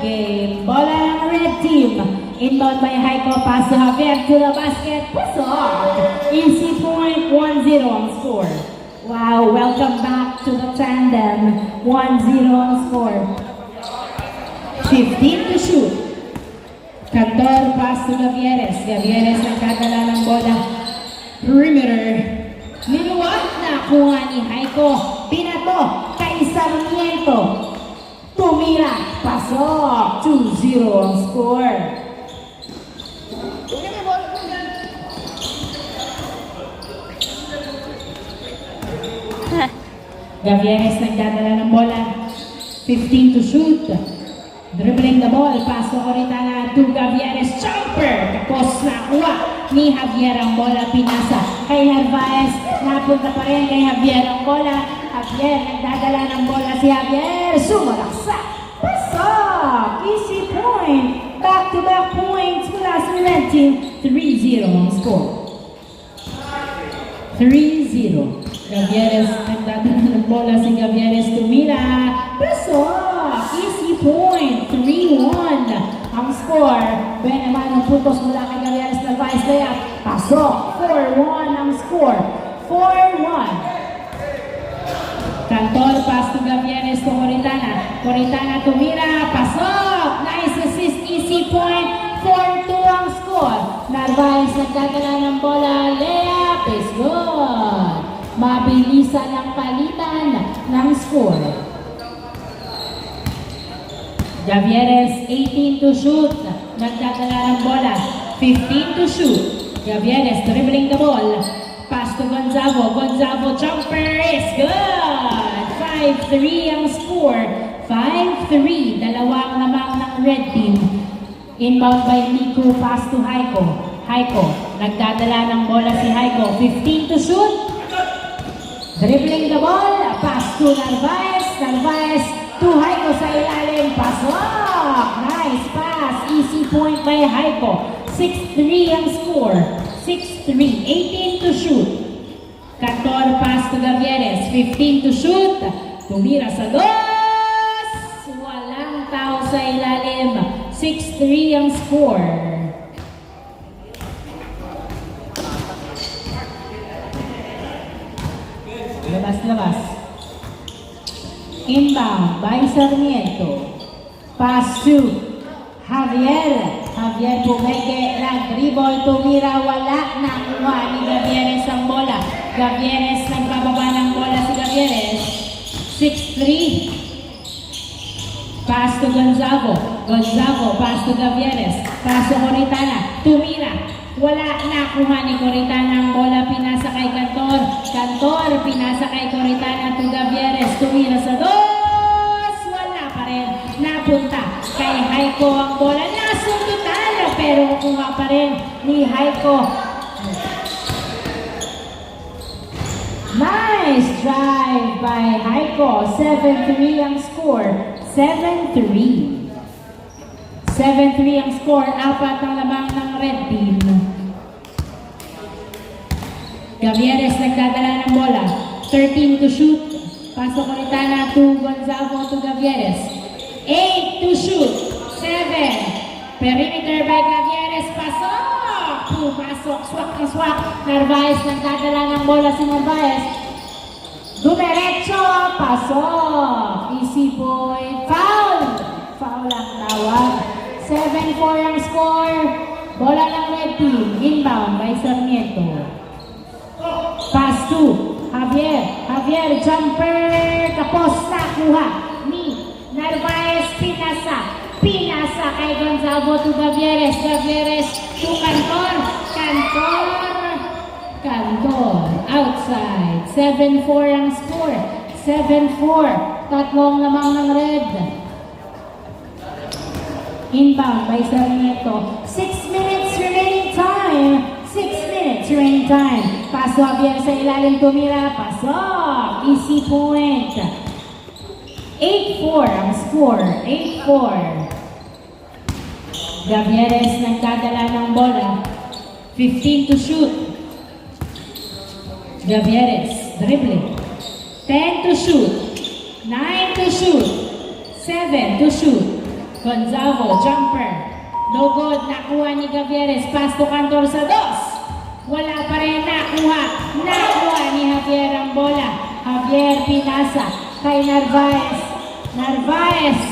game. Bola ng red team. Inbound by Heiko. Pass to Javier to the basket. Push off. Easy point. 1-0 ang score. Wow, welcome back to the tandem. 1-0 ang score. 15 to shoot. Cantor, pass to Gavieres. Gavieres nagkadala ng bola. Perimeter. Niluwag na kuha ni Heiko. Binato kay Sarmiento. Tumira. Pasok. 2-0 ang score. Gavieres nagdadala ng bola. 15 to shoot. Dribbling the ball. Paso Oritana to Gavieres. Jumper! Tapos nakuha ni Javier ang bola. Pinasa kay Narvaez. Napunta pa rin kay Javier ang bola. Javier nagdadala ng bola si Javier. Sumalaksak. Pasok! Easy point. Back-to-back points mula sa red team. 3-0 ang score. 3-0. Gavieres, nagdadala ng bola si Gavieres tumira. Pasok! Easy point. 3-1 ang score. Ben naman ang puntos mula kay Gavieres Narvaez layup. Pasok! 4-1 ang score. 4-1. Cantor, pass to Gavieres to Coritana. Coritana tumira. Pasok! Nice assist. Easy point. 4-2 ang score. Narvaez nagdadala ng bola. Layup is good. Mabilisan ang palitan ng score. Gavieres, 18 to shoot. Nagdadala ng bola. 15 to shoot. Gavieres dribbling the ball. Pass to Gonzalo. Gonzalo jumper is good. 5-3 ang score. 5-3. Dalawang lamang ng red team. Inbound by Nico. Pass to Heiko. Heiko. Nagdadala ng bola si Heiko. 15 to shoot. Dribbling the ball, pass to Narvaez, Narvaez to Heiko sa ilalim, pasok! Nice pass, easy point by Heiko. 6-3 ang score, 6-3, 18 to shoot. Cantor, pass to Gavieres, 15 to shoot. Tumira sa dos! Walang tao sa ilalim, 6-3 ang score. Labas. Inbound by Sarmiento. Pass to Javier. Javier pumeke, nag-dribble, tumira, wala. Nakuha ni Gavieres ang bola. Gavieres, nagbababa ng bola si Gavieres. 6-3. Pass to Gonzago. Gonzago, pass to Gavieres. Pass to Coritana. Tumira. Wala, nakuha ni Coritana ang bola, pinasa kay Cantor. Cantor, pinasa kay Coritana to Gavieres. Tumira sa dos. Wala pa rin. Napunta kay Heiko ang bola. Nasundutan, pero kuha pa rin ni Heiko. Nice drive by Heiko. 7-3 ang score. 7-3. 7-3 ang score, 4 ang lamang ng red team. Gavieres nagdadala ng bola. 13 to shoot. Pasok Coritana to Gonzago to Gavieres. 8 to shoot. 7. Perimeter by Gavieres. Pasok! Pumasok. Swak na swak. Narvaez nagdadala ng bola si Narvaez. Dumiretso. Pasok. Easy point. Foul! Foul ang tawag. 7-4 ang score. Bola ng red team. Inbound by Sarmiento. Pass to Javier. Javier jumper. Tapos nakuha ni Narvaez. Pinasa kay Gonzalo to Gavieres. Gavieres to Cantor. Cantor. Outside. 7-4 ang score. 7-4. Tatlong lamang ng red. Inbound by Sarmiento. 6 minutes remaining time. 6 minutes remaining time. Paso Javier sa ilalim, tumira. Pasok. Easy point. 8-4 ang score. 8-4. Gavieres nagdadala ng bola. 15 to shoot. Gavieres dribbling. 10 to shoot. 9 to shoot. 7 to shoot. Gonzalo, jumper. No good, nakuha ni Gavieres. Pass to Cantor sa dos. Wala pa rin nakuha. Nakuha ni Javier ang bola. Javier pinasa kay Narvaez. Narvaez.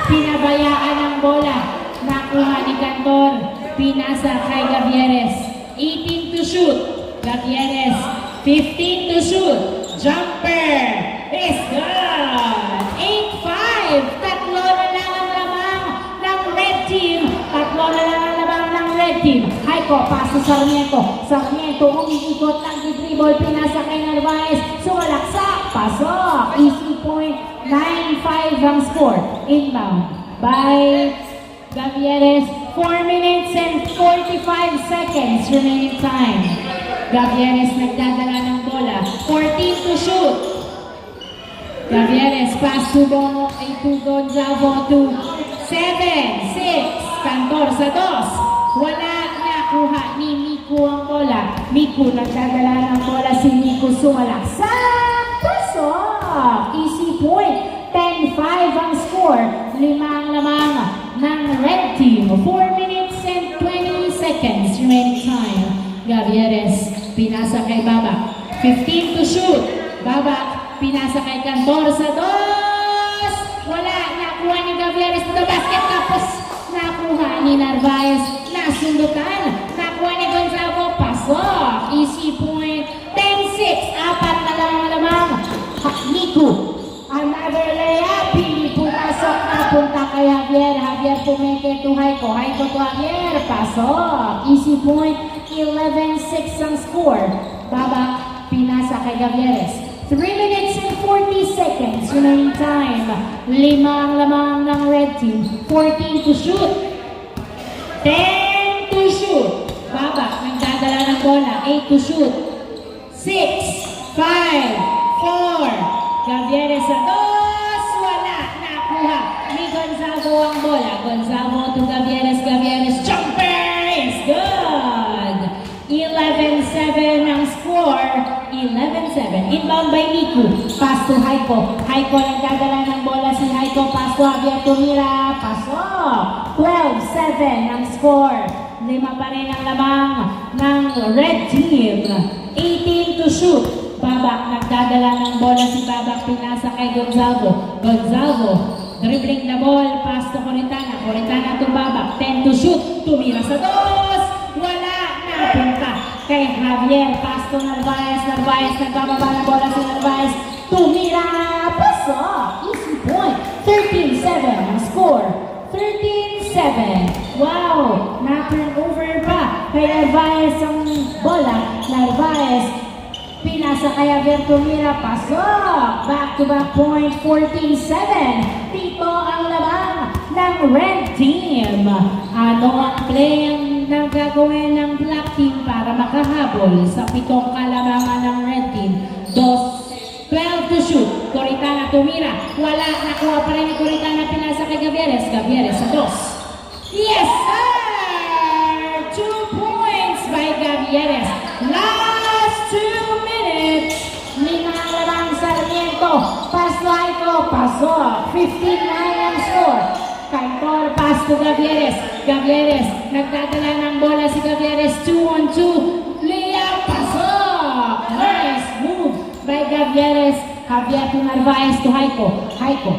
Pinabayaan ang bola. Nakuha ni Cantor. Pinasa kay Gavieres. 18 to shoot. Gavieres. 15 to shoot. Jumper. Is good. 8-5. Tatlo na lang ang lamang ng red team. Tatlo na lang ang lamang ng red team. Haiko, pass to Sarmiento. Sarmiento, umiikot ng dribble. Pinasa kay Narvaez. Sumalaksak. Pasok. Easy point. 9-5 ang score. Inbound by Gavieres. 4 minutes and 45 seconds remaining time. Gavieres nagdadala ng bola. 14 to shoot. Gavieres pass to Gonzalo to 7, 6. Cantor sa dos. Wala nakuha ni Miku ang bola. Miku nagdadala ng bola. Si Miku sumalaksak. Pasok. Easy point. 10-5 ang score. 5 ang lamang ng red team. 4 minutes and 20 seconds remaining time. Gavieres, pinasa kay Baba. 15 to shoot. Baba, pinasa kay Cantor sa dos. Wala, nakuha ni Gavieres to the basket. Tapos, nakuha ni Narvaez. Nasundutan. Nakuha ni Gonzalo. Pasok. Easy point. 10-6. Apat na lang ang lamang. Nico. Another layup. Hindi pumasok. Napunta kay Javier. Javier pumeke to Haiko. Haiko to Javier. Pasok. Easy point. 11-6 ang score. Baba, pinasa kay Gavieres. 3 minutes and 40 seconds remaining time. 5 ang lamang ng red team. 14 to shoot. 10 to shoot. Baba, nagdadala ng bola. 8 to shoot. 6, 5, 4. Gavieres sa dos. Wala. Nakuha ni Gonzalo ang bola. Gonzalo to Gavieres. Gavieres jumper is good. 11-7 ang score. 11-7. Inbound by Miku. Pass to Haiko. Haiko nagdadala ng bola si Haiko. Pass to Javier Tumira. Pasok. 12-7 ang score. 5 pa rin ang lamang ng red team. 18 to shoot. Baba, nagdadala ng bola si Baba. Pinasa kay Gonzalo. Gonzalo, dribbling the ball. Pass to Coritana. Coritana to Baba. 10 to shoot. Tumira sa dos. Wala. Napunta kay Javier. Pass to Narvaez. Narvaez, nagbababa ng bola si Narvaez. Tumira. Pasok. Easy point. 13-7 ang score. 13-7. Wow. Na-turn over pa kay Narvaez ang bola. Narvaez. Pinasa kay Javier Tumira. Pasok. Back-to-back point. 14-7. Dito ang labang ng red team. Ano ang play ang gagawin ng black team para makahabol sa 7 kalamangan ng red team? 12 to shoot. Coritana Tumira. Wala. Nakuha pa rin ni Coritana. Pinasa kay Gavieres. Gavieres sa dos. Yes, sir! 2 points by Gavieres. Last 2 minutes. 5 ang lamang Sarmiento. Pass to Haiko. Pasok. 15-9 ang score. Cantor, pass to Gavieres. Gavieres, nagdadala ng bola si Gavieres. 2-on-2. Layup. Pasok. Nice move by Gavieres. Javier to Narvaez to Haiko. Haiko.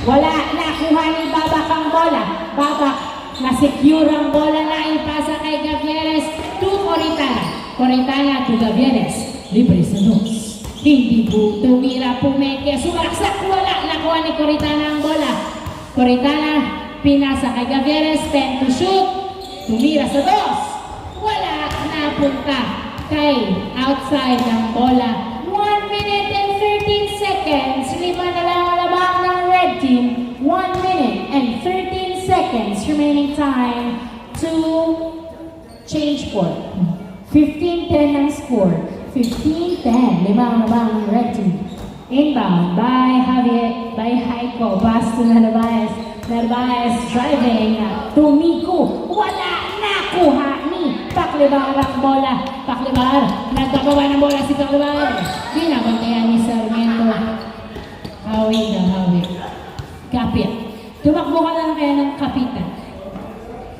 Wala. Nakuha ni Babak ang bola. Babak. Na-secure ang bola na ipasa kay Gavieres to Coritana. Coritana to Gavieres. Libre sa dos. Hindi po tumira, pumeke. Sumaksak. Wala. Nakuha ni Coritana ang bola. Coritana. Pinasa kay Gavieres. 10 to shoot. Tumira sa dos. Wala. Napunta kay outside ng bola. 1 minute and 13 seconds. 5 na lang ang lamang ng red team. 1 minute and 13 seconds remaining time to change court. 15-10 ang score. 15-10. 5 ang lamang ng red team. Inbound by Javier, by Haiko. Pass to Narvaez. Narvaez driving to Miku. Wala. Nakuha ni Paclibar ang bola. Paclibar. Nagkagawa ng bola si Paclibar. Binabantayan ni Sarmiento. Hawi na hawi. Kapit. Tumakbo ka na lang kaya ng kapitan.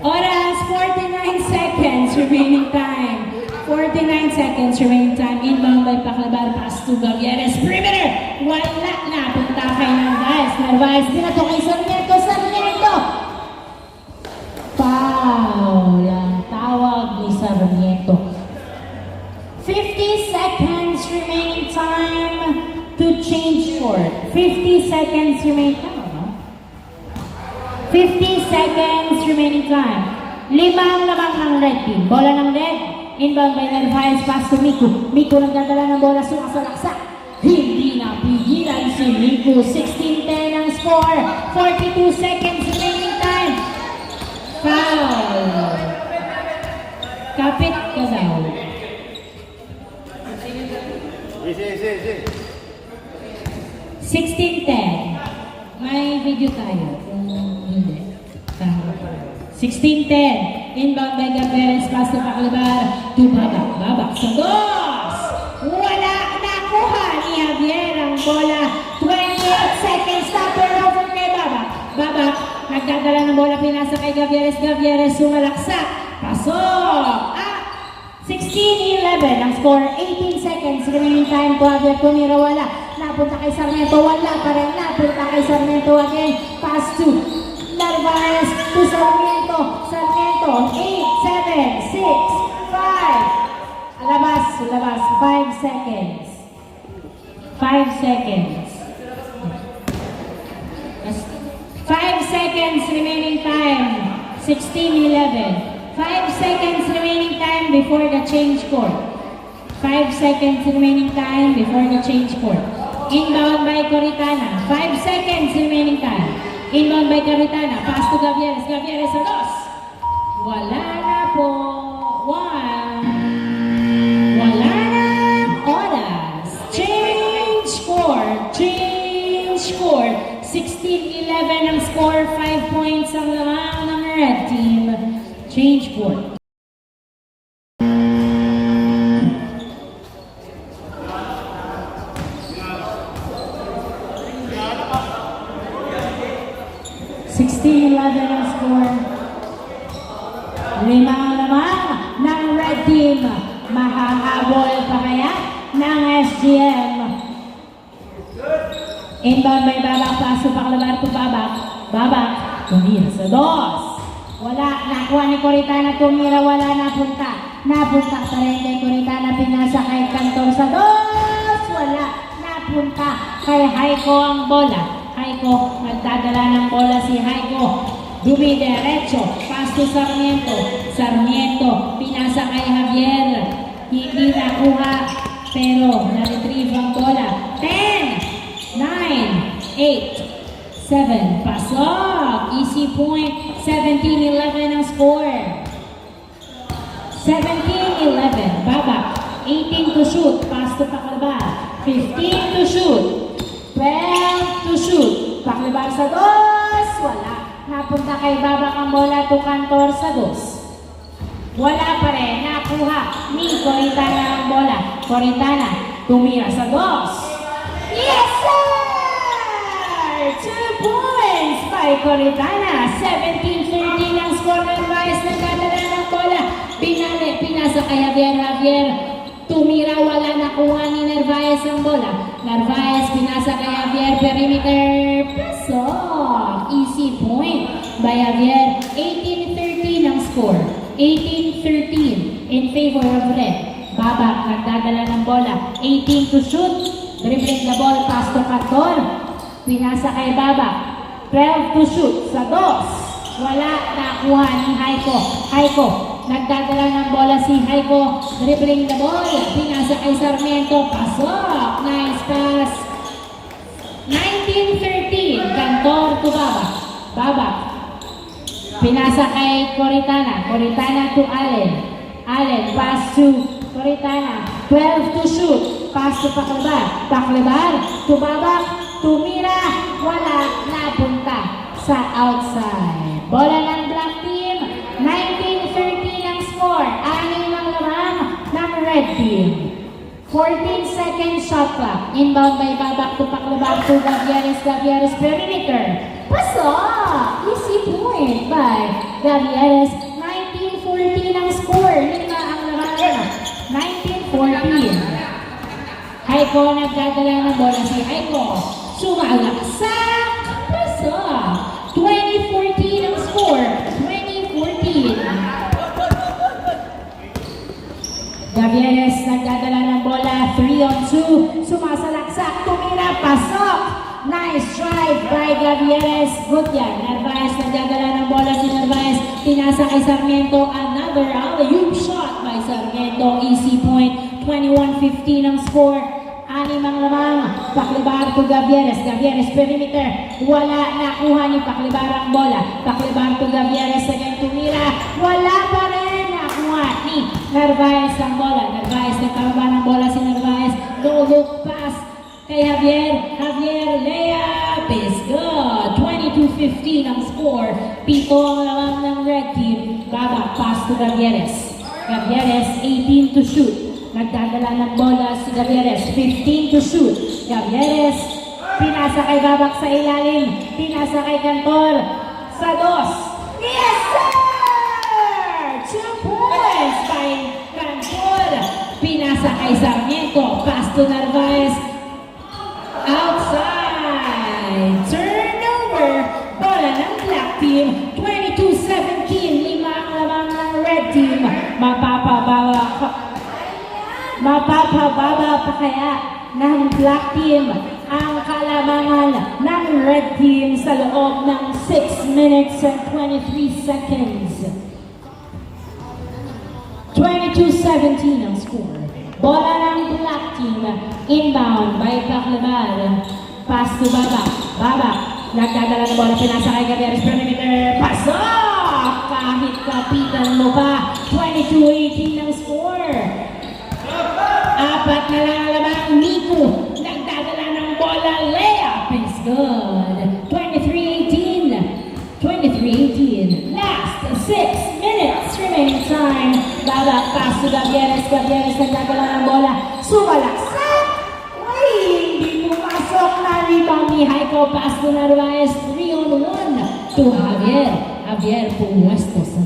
Oras, 49 seconds remaining time. 49 seconds remaining time. Inbound by Paclabar, pass to Gavieres. Perimeter! Wala na. Punta kay Narvaez. Narvaez, dinato kay Sarmiento. Sarmiento! Foul. Ang tawag ni Sarmiento. 50 seconds remaining time to change court. 50 seconds remaining time. 50 seconds remaining time. 5 lamang ng red team. Bola ng red. Inbound by Narvaez, pass to Miko. Miko nagdadala ng bola, sumasalaksak. Hindi na pigilan si Miko. 16-10 ang score. 42 seconds remaining time. Foul. Kapit ka daw. Easy. 16-10. May video tayo. Hindi. 16-10. Inbound by Gavieres, pass to Paclabar. To Babak. Babak sa dos. Wala nakuha ni Javier ang bola. 28 seconds na turnover kay Babak. Babak. Nagdadala ng bola, pinasa kay Gavieres. Gavieres sumalaksak. Pasok. 16-11 ang score. 18 seconds remaining time to Javier. Tumira, wala. Napunta kay Sarmiento. Wala pa rin. Napunta kay Sarmiento again. Pass to Narvaez to Sarmiento. Sarmiento. 8, 7, 6, 5. Labas. 5 seconds. 5 seconds. 5 seconds remaining time. 16-11. 5 seconds remaining time before the change court. 5 seconds remaining time before the change court. Inbound by Coritana. 5 seconds remaining time. Inbound by Coritana. Pass to Gavieres. Gavieres sa dos. Wala na po. Wala na oras. Change court. 16-11 ang score. 5 points ang lamang ng red team. Change court. Ang score. 5 lamang ng red team. Mahahabol pa kaya ng SGM. Inbound by Babak, paso Paclabar to Babak. Babak, tumira sa dos. Wala, nakuha ni Coritana, tumira, wala, napunta. Napunta pa rin kay Coritana, pinasa kay Cantor sa dos. Wala, napunta kay Haiko ang bola. Haiko, nagdadala ng bola si Haiko. Dumidiretso, pass to Sarmiento. Sarmiento, pinasa kay Javier. Hindi nakuha, pero na-retrieve ang bola. 10, 9, 8, 7, pasok. Easy point. 17-11 ang score. 17-11. Babak. 18 to shoot. Pass to Paclabar. 15 to shoot. 12 to shoot. Paclabar sa dos. Wala. Napunta kay Babak ang bola to Cantor sa dos. Wala pa rin. Nakuha ni Coritana ang bola. Coritana. Tumira sa dos. Yes, sir! 2 points by Coritana. 17-13 ang score ng Narvaez. Nagdadala ng bola. Pinasa kay Javier. Javier. Tumira, wala nakuha ni Narvaez ang bola. Narvaez, pinasa kay Javier. Perimeter. Pasok. Easy point by Javier. 18-13 ang score. 18-13 in favor of red. Babak, nagdadala ng bola. 18 to shoot. Dribbling the ball, pass to Cantor. Pinasa kay Babak. 12 to shoot sa dos. Wala, nakuha ni Haiko. Haiko, nagdadala ng bola si Haiko. Dribbling the ball. Pinasa kay Sarmiento. Pasok. Nice pass. 19-13. Cantor to Babak. Babak. Pinasa kay Coritana. Coritana to Allen. Allen, pass to Coritana. 12 to shoot. Pass to Paclabar. Paclabar to Babak. Tumira. Wala. Napunta sa outside. Bola ng black team. 19-13 ang score. 6 ang lamang ng red team. 14 seconds shot clock. Inbound by Babak to Paclabar to Gavieres. Gavieres perimeter. Paso! Easy point by Gavieres. 19-14 ang score. 5 ang laban. 19-14. Haiko nagdadala ng bola si Haiko. Sumalaksak! Paso! 20-14 ang score. 20-14. Gavieres nagdadala ng bola. 3-on-2. Sumasalaksak. Tumira. Pasok! Nice drive by Gavieres. Good yan. Narvaez nagdadala ng bola si Narvaez. Pinasa kay Sarmiento. Another alley-oop shot by Sarmiento. Easy point. 21-15 ang score. 6 ang lamang. Paklibar to Gavieres. Gavieres perimeter. Wala nakuha ni Paklibar ang bola. Paklibar to Gavieres. Again tumira. Wala pa rin nakuha ni Narvaez ang bola. Narvaez nagkababa ng bola si Narvaez. No look pass kay Javier. Javier layup is good. 22-15 ang score. 7 ang lamang ng red team. Baba pass to Gavieres. Gavieres 18 to shoot. Nagdadala ng bola si Gavieres. 15 to shoot. Gavieres pinasa kay Babak sa ilalim. Pinasa kay Cantor sa 2. Yes sir! 2 points by Cantor. Pinasa kay Sarmiento. Pass to Narvaez. Outside. Turnover. Bola ng black team. 22-17. 5 ang lamang ng red team. Mapapababa pa kaya ng black team ang kalamangan ng red team sa loob ng 6 minutes and 23 seconds. 22-17 ang score. Bola ng black team. Inbound by Paklibar. Pass to Baba. Baba. Nagdadala ng bola. Pinasa kay Gavieres. Perimeter. Pasok! Kahit kapitan mo pa. 22-18 ang score. 4 na lang lamang. Nico. Nagdadala ng bola. Layup is good. 23-18. 23-18. Last 6 minutes remaining time. Baba, pass to Gavieres. Gavieres nagdadala ng bola. Sumalaksak! Uy! Hindi pumasok na rebound ni Haiko. Pass to Narvaez. 3-on-1 to Javier. Javier pumuesto sa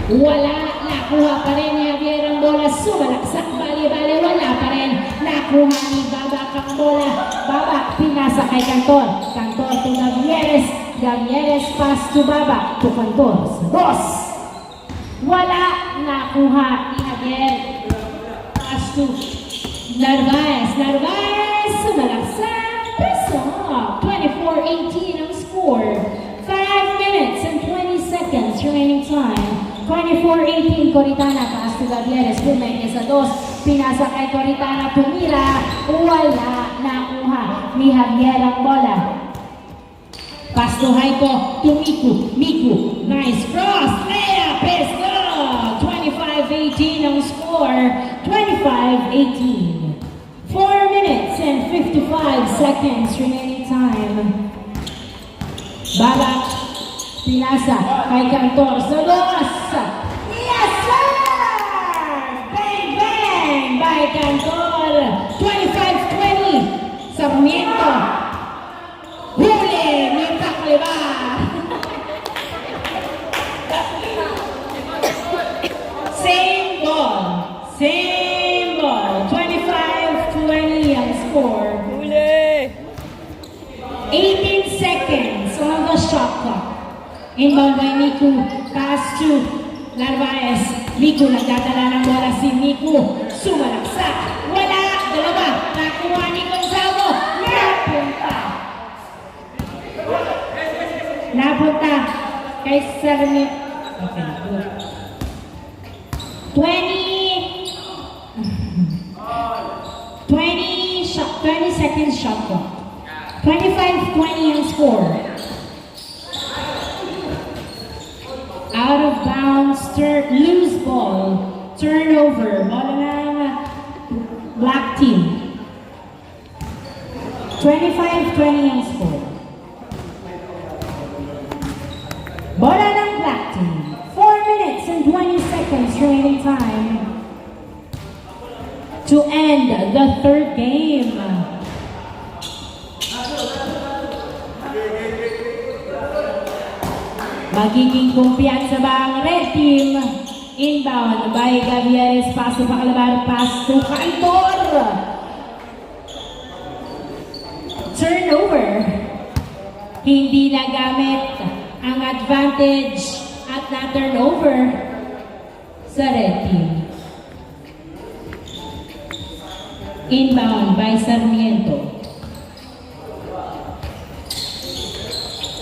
2. Wala. Nakuha pa rin ni Javier ang bola. Sumalaksak. Bali-bali. Wala pa rin. Nakuha ni Babak ang bola. Babak pinasa kay Cantor. Cantor to Gavieres. Gavieres pass to Babak to Cantor. 2. Wala. Nakuha ni Javier. Pass to Narvaez. Narvaez. Sumalaksak. Pasok. 24-18 ang score. 5 minutes and 20 seconds remaining time. 24-18, Coritana, pass to Gavieres, bumay niya sa 2, pinasa kay Coritana, tumira, wala, nakuha ni Javier ang bola. Pass to Haiko, to Miku, Miku, nice cross, layup is good! 25-18 ang score, 25-18. 4 minutes and 55 seconds remaining time. Babak, pinasa kay Cantor sa 2. Yes, sir! Bang, bang! By Cantor. 25-20. Sarmiento. Huli ni Paklibar. Same ball. Same ball. 25-20 ang score. Huli! 18 seconds on the shot clock. Inbound by Miku. Pass to Narvaez. Miku nagdadala ng bola si Miku. Sumalaksak. Wala. Dalawa. Nakuha ni Gonzalo. Napunta kay Sarmiento. Okay, good. 20 seconds shot clock. 25-20 ang score. Out of bounds, loose ball, turnover, bola ng black team. 25-20 ang score. Bola ng black team. 4 minutes and 20 seconds remaining time to end the third game. Magiging kumpiyansa ba ang red team? Inbound by Gavieres, pass to Pacalabar, pass to Cantor. Turnover. Hindi nagamit ang advantage at na-turnover sa red team. Inbound by Sarmiento.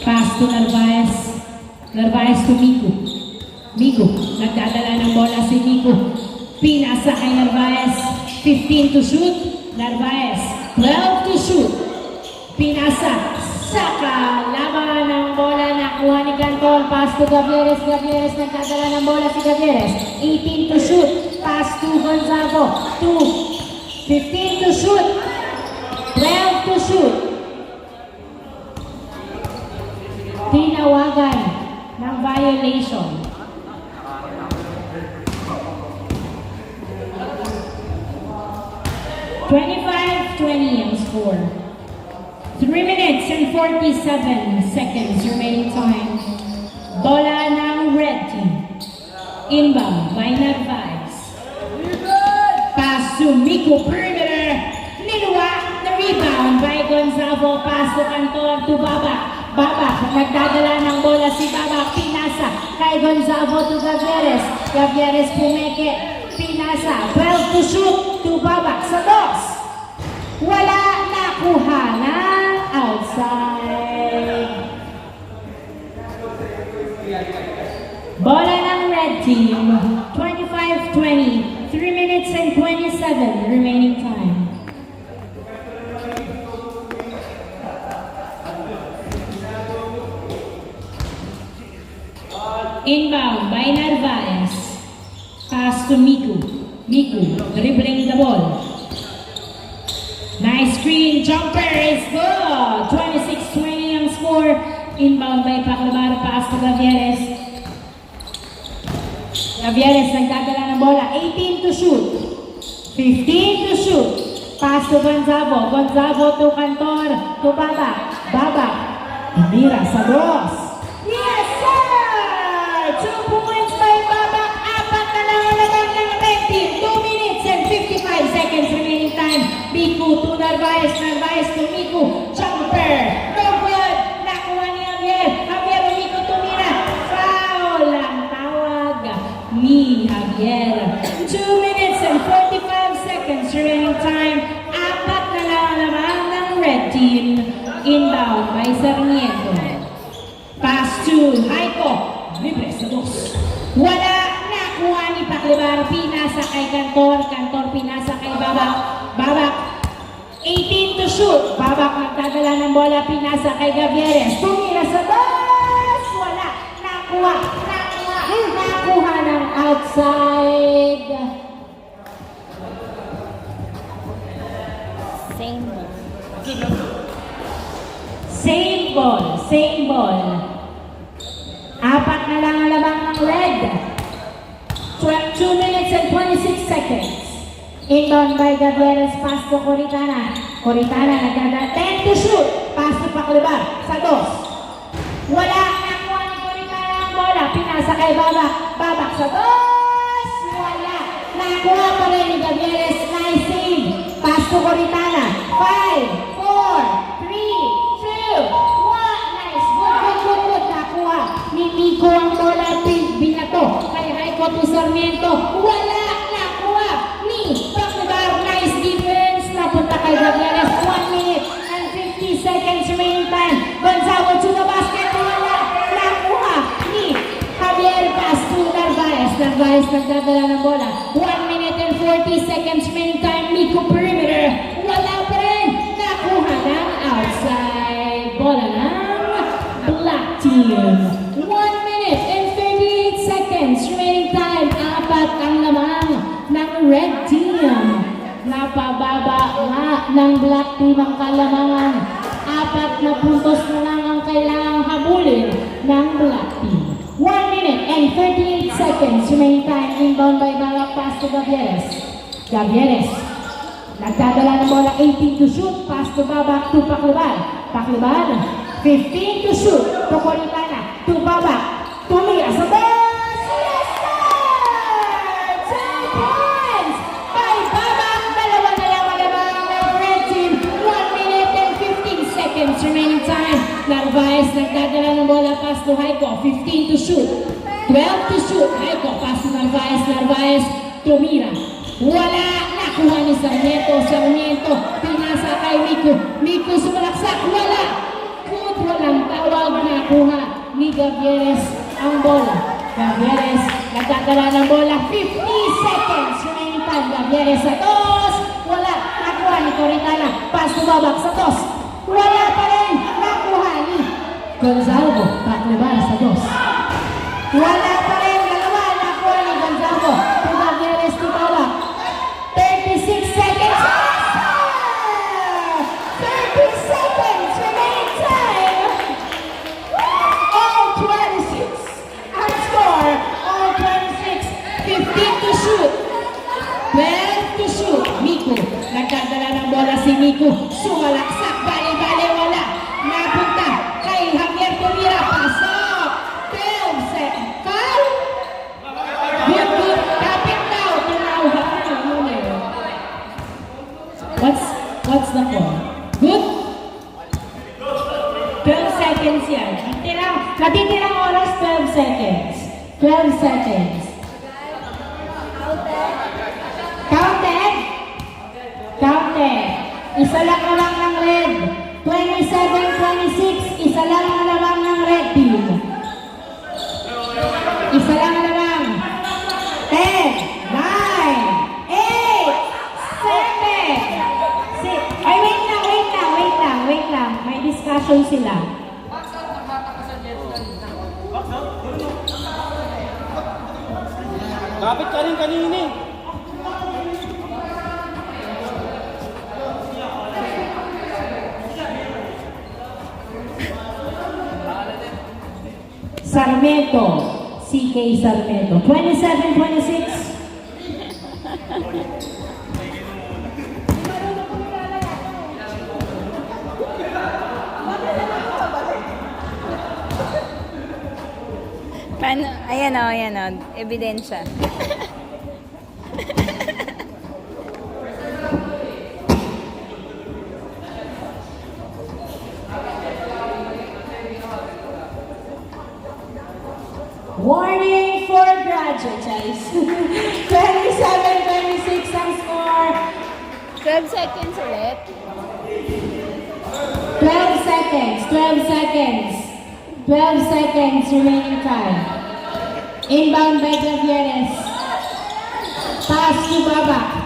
Pass to Narvaez. Narvaez to Mico. Mico, nagdadala ng bola si Mico. Pinasa kay Narvaez. 15 to shoot. Narvaez, 12 to shoot. Pinasa sa kalaban ng bola. Nakuha ni Cantor. Pass to Gavieres. Gavieres, nagdadala ng bola si Gavieres. 18 to shoot. Pass to Gonzago. 15 to shoot. 12 to shoot. Tinawagan ng violation. (25-20) ang score. 3 minutes and 47 seconds remaining time. Bola ng red team. Inbound by Narvaez. Pass to Mico, perimeter. Niluwa, the rebound by Gonzago. Pass to Cantor to Babak. Babak, nagdadala ng bola si Babak. Pinasa kay Gonzago to Gavieres. Gavieres pumeke. Pinasa, 12 to shoot to Babak sa dos. Wala, nakuha na outside. Bola ng red team. 25-20. 3 minutes and 27 remaining time. Inbound by Narvaez. Pass to Mico. Mico dribbling the ball. Nice screen. Jumper is good. 26-20 ang score. Inbound by Pacalabar. Pass to Gavieres. Gavieres nagdadala ng bola. 18 to shoot. 15 to shoot. Pass to Gonzago. Gonzago to Cantor. To Babak. Babak. Mira sa dos. Yes, sir! 2 points by Babak. Apat na lang ang labang ng red team. 2 minutes and 55 seconds remaining time. Mico to Narvaez. Narvaez to Mico. Jumper. No good. Nakuha ni Javier. Javier Mico to Mira. Foul ang tawag ni Javier. 2 minutes and 45 seconds remaining time. Apat na lang ang labang ng red team. Inbound by Sarmiento. Pass to Haiko. Libre sa dos. Wala. Nakuha ni Pacalabar. Pinasa kay Cantor. Cantor pinasa kay Babak. Babak. 18 to shoot. Babak magdadala ng bola. Pinasa kay Gavieres. Tumira sa dos. Wala. Nakuha. Nakuha ng outside. Same ball. Apat na lang ang labang ng red. 2 minutes and 26 seconds. Inbound by Gavieres, pass to Coritana. Coritana nagdadala. 10 to shoot. Pass to Pacalabar. Sa dos. Wala. Nakuha ni Coritana ang bola. Pinasa kay Babak. Babak sa dos. Wala. Nakuha pa rin ni Gavieres. Nice save. Pass to Coritana. 5, 4, 3, 2, 1. Nice. Good. Nakuha ni Mico ang bola. Binato. Kay Haiko to Sarmiento. Wala. Nakuha ni Pacalabar. Nice defense. Napunta kay Gavieres. 1 minute and 50 seconds remaining time. Gonzago to the basket. Wala. Nakuha ni Javier. Pass to Narvaez. Narvaez nagdadala ng bola. 1 minute and 40 seconds remaining time. Mico perimeter. Wala pa rin. Nakuha ng outside. Bola ng black team. 1 minute and 38 seconds remaining time. Apat ang lamang ng red team. Napababa nga ng black team ang kalamangan. 4 na puntos na lang ang kailangang habulin ng black team. 1 minute and 38 seconds remaining time. Inbound by Babak. Pass to Gavieres. Gavieres nagdadala ng bola. 18 to shoot. Pass to Babak to Pacalabar. Pacalabar. 15 to shoot. To Coritana. To Babak. Mira sa boss! Yes, sir! 2 points! By Babak, dalawa na lang ang red team. 1 minute and 15 seconds remaining time. Narvaez nagdadala ng bola, pass to Haiko. 15 to shoot. 12 to shoot. Haiko, pass to Narvaez. Narvaez to Mira. Wala! Nakuha ni Sarmiento. Sarmiento, pinasa kay Miku. Miku sumalaksak. Wala! Good, walang tawag. Nakuha ni Gavieres ang bola. Gavieres nagdadala ng bola. 50 seconds remaining time. Gavieres sa tos. Wala! Nakuha ni Coritana. Pass to Babak sa tos. Wala pa rin! Nakuha ni Gonzalo. Paklebar sa tos. Wala pa rin! Dalawa! Nakuha ni Gonzalo. To Gavieres to Babak. 36 seconds! 30 seconds remaining time! All 26 ang score. All 26. 15 to shoot. 12 to shoot. Miku. Nagdadala ng bola si Miku. Sumalaksak. Bali-bali wala. Napunta kay Javier Tumira. Pasok. 12 seconds. Foul. Good, good. Kapit daw. Tinawag. What's the call? Good? 12 seconds yan. Natitirang oras, 12 seconds. 12 seconds. Counted? Counted. Isa lang na lang ng red. 27-26. Isa lang na lang ng red team. Isa lang na lang. 10, 9, 8, 7, 6. Ay, wait lang. May discussion sila. Kapit ka rin kanina eh. Sarmiento. CK Sarmiento. 27-26. Paano? Ayan o. Ebidensya. Warning for graduates. 27-26 ang score. 12 seconds ulit. 12 seconds. 12 seconds remaining time. Inbound by Gavieres. Pass to Babak.